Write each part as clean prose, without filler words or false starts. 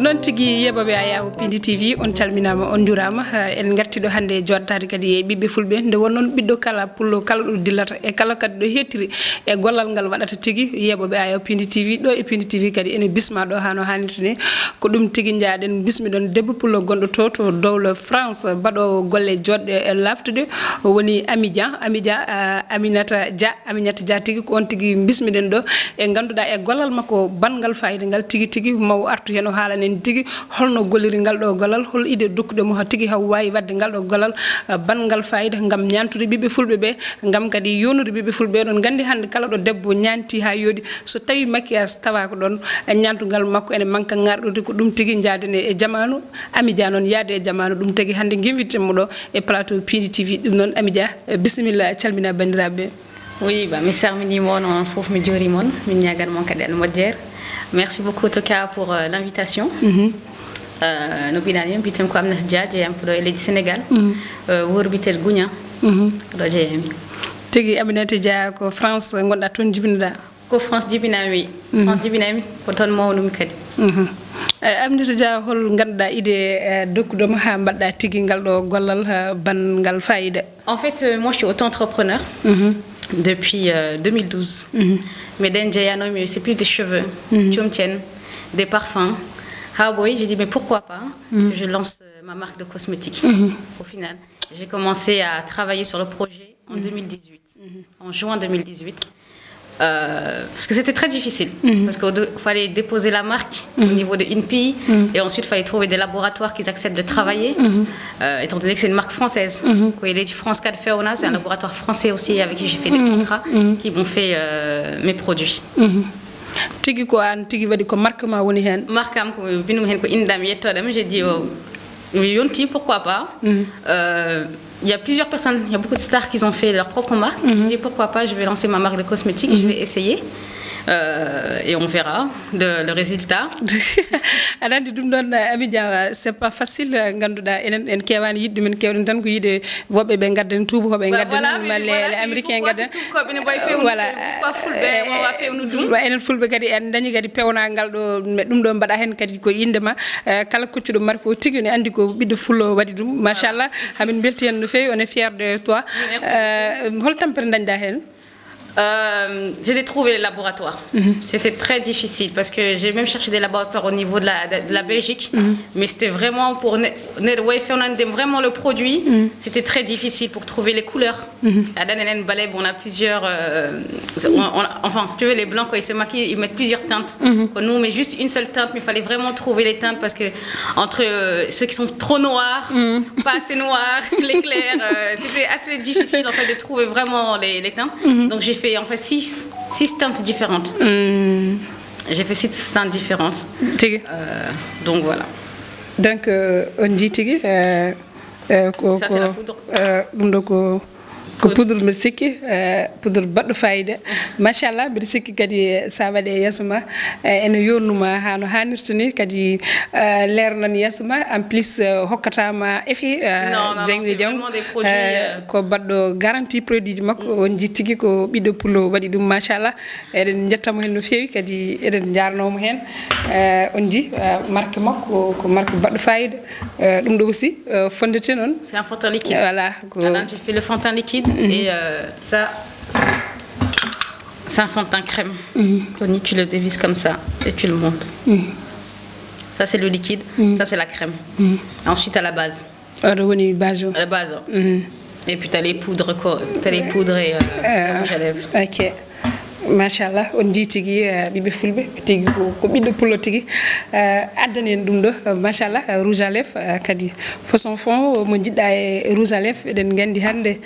non tigi yebabe ayaw Pindi TV on calminama on durama en gartido hande joddade kadi e bibbe fulbe nde wonnon biddo kala pullo kala do dillata e kala kadi do hetiri e gollal ngal wadata tigi yebabe ayaw Pindi TV do e Pindi TV kadi ene bisma do hano hanitini ko dum tigi jaaden bismi don debbo pullo gondo to dowle France bado golle jodde e laftude woni Amidia Aminata Dia tigi ko on tigi bismi den do e ganduda e gollal makko bangal fayde ngal tigi maw artu heno halane tigi holno golliri ngal do golal hol ide dokkude mo tigi haw wayi wadde ngal do golal bangal fayida ngam nyantude bibbe fulbe be ngam kadi yonude bibbe fulbe don gandi hande kala do debbo nyanti ha yodi so tawi makias tawa ko don nyantugal makko ene manka ngardude ko dum tigi jaadene e jamanu Amidia non yaade e jamanu dum tigi hande ngimbite mo do e plateau Pindi TV dum non Amidia bismillah calmina bandirabe. Oui, mi salmini mon fof mi jori mon min nyagal mon kadi al modjer. Merci beaucoup Toka pour l'invitation. No binani bitem ko amna jaaje am do leydi Sénégal. Wor bitel Gounia. Do jeemi. Tigi Aminata Dia ko France gonda ton jibinda. Ko France jibinami. France jibinami ko ton mawnumi kadi. Aminata Dia hol ganduda ide dokkudo mo ha badda tigi ngal do gollal ban ngal fayida. En fait, moi je suis auto-entrepreneur. Depuis 2012. Mais Denjayano, c'est plus des cheveux, Chumchen, des parfums. Ah oui, j'ai dit, mais pourquoi pas je lance ma marque de cosmétiques. Au final, j'ai commencé à travailler sur le projet en 2018, en juin 2018. Parce que c'était très difficile, parce qu'il fallait déposer la marque au niveau de INPI, et ensuite il fallait trouver des laboratoires qui acceptent de travailler, étant donné que c'est une marque française. Il est du France 4 Feona, c'est un laboratoire français aussi avec qui j'ai fait des contrats, qui m'ont fait mes produits. Tigi ko an tigi wadi ko marque ma woni hen marque am ko binum hen ko indam yettodam j'ai dit yonti pourquoi pas. Il y a plusieurs personnes, il y a beaucoup de stars qui ont fait leur propre marque. J'ai dit pourquoi pas, je vais lancer ma marque de cosmétiques, je vais essayer. Et on verra le résultat. Alandi dum don Amidia c'est pas facile ganduda en kewani yidde men kewden tan ko yide wobbe be gadden tubu ko be gadden malle américain gadden ko be ne boy fewnu ko fulbe wa fewnu dum wa enen fulbe kadi en dañi kadi pewna ngal do dum do bada hen kadi ko indema kala kuccudo marko tigi ne andi ko biddo fullo wadi dum machallah hamin belti en no fewi on est fier de toi hol tampere dañda hen. J'ai trouvé les laboratoires. C'était très difficile parce que j'ai même cherché des laboratoires au niveau de la Belgique, mais c'était vraiment pour vraiment le produit. C'était très difficile pour trouver les couleurs. À Danenen Baleb, on a plusieurs. Enfin, si tu veux, les blancs quand ils se maquillent, ils mettent plusieurs teintes. Nous, on met juste une seule teinte, mais il fallait vraiment trouver les teintes parce que entre ceux qui sont trop noirs, pas assez noirs, les clairs, c'était assez difficile en fait de trouver vraiment les teintes. Donc j'ai fait en fait 6 teintes différentes. J'ai fait 6 teintes différentes. Donc voilà. Donc on dit tigi ça c'est la poudre. ko poudre me sikki poudre baddo fayde machallah be sikki kadi sa wade yasuma ene yonnuma hano hanirtini kadi lernan yasuma en plus hokkatama efi jengde jang ko baddo garantie produit makko on jittigi ko biddo pulo wadi dum machallah eden jettamo hen no fewi kadi eden jarnomo hen on ji marque makko ko marque baddo fayde dum do aussi fondete non c'est un fond en liquide voilà j'ai fait le fond en liquide. Et ça, c'est un fond de teint crème. Tony, tu le dévises comme ça et tu le montes. Ça, c'est le liquide. Ça, c'est la crème. Ensuite, à la base. À la base. Et puis, tu as les poudres, et le rouge à lèvres. Ok. Machallah on jitigi bibe fulbe tigi ko biddo pullo tigi addani en dum do machallah rouge à lèvres kadi façon fond mo jidda e rouge à lèvres eden gandi hande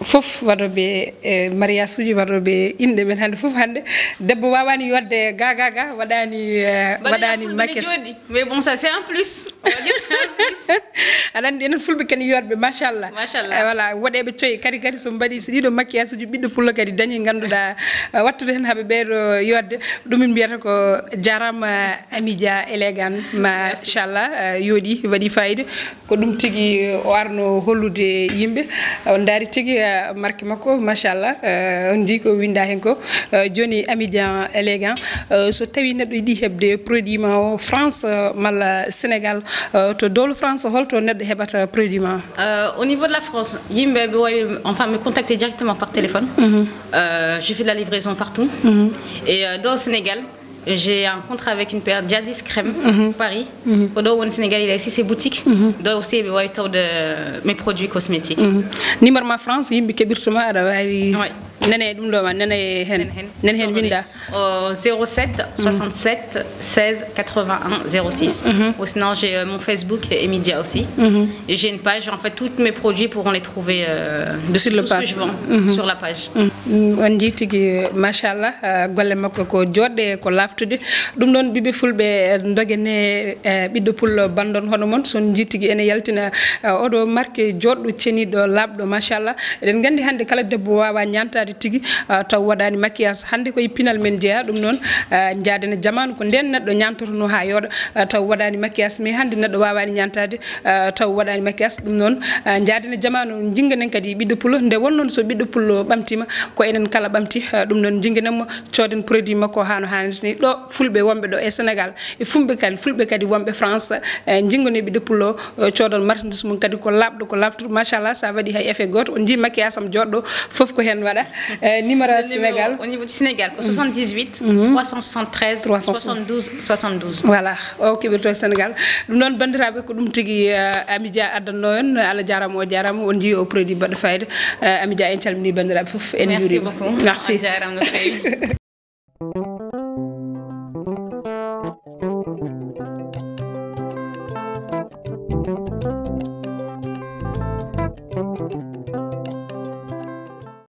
fof wadobe mariage uji wadobe inde men hande fof hande debbo wawani yodde gaga wadani makes mais bon ça c'est un plus on va dire c'est un plus alandi en fulbe ken yorbe machallah voilà wodebe toy kadi so mbadi so dido maquillage uji biddo pullo kadi dañi ganduda wattude hen haɓe ɓeeɗo yodde ɗum min mbiyata ko jarama Amidia élégant machallah yooɗi waɗi fayida ko ɗum tigui o arno hollude yimɓe on daari tigui marque makko machallah on jii ko winda hen ko joni Amidia élégant so tawi neɗɗo yiiɗi hebde produit ma o France malla Sénégal to dowlo France holto neɗɗo heɓata produit ma au niveau de la France yimɓe enfin me contacter directement par téléphone. Je fais de la livraison partout. Et dans le Sénégal, j'ai un contrat avec une paire Jadis Crème, Paris. Au Sénégal, il a aussi ses boutiques. Donc aussi, mes produits cosmétiques. Numéro ma France, il y a nene dum do nene hen winda 07 67 16 81 06 ou sinon j'ai mon Facebook Amidia aussi et j'ai une page en fait tous mes produits pourront les trouver sur le page que je vends sur la page on jitigi machallah golle makko ko jodde ko laftude dum don bibe fulbe dogene biddo pul bandon hono mon son jitigi ene yaltina odo marque joddo cenido labdo machallah eden gandi hande kala debbo wawa nyantade tigi taw wadani maquillage hande koy pinal men jeya dum non jaadene jamanu ko den neddo nyantorno ha yodo taw wadani maquillage mais hande neddo wawani nyantade taw wadani maquillage dum non jaadene jamanu jinganen kadi biddo pulo nde wonnon so biddo pulo bamtima ko enen kala bamti dum non jinganemo coden produit makko hano hanni do fulbe wombe do e Sénégal e fulbe kadi wombe France jingone biddo pulo codon marchandise mum kadi ko labdo ko labto machallah ça vadi hay effet goto on ji maquillage am joddo fof ko hen wada numéro Sénégal au niveau du Sénégal 78 373 72 72 voilà ok birto Sénégal dum non bandirabe ko dum tigi Amidia addanno en ala jaramo o jaramo on ji o produit baddo fayda Amidia en calmini bandirabe fof en merci beaucoup merci jaramo no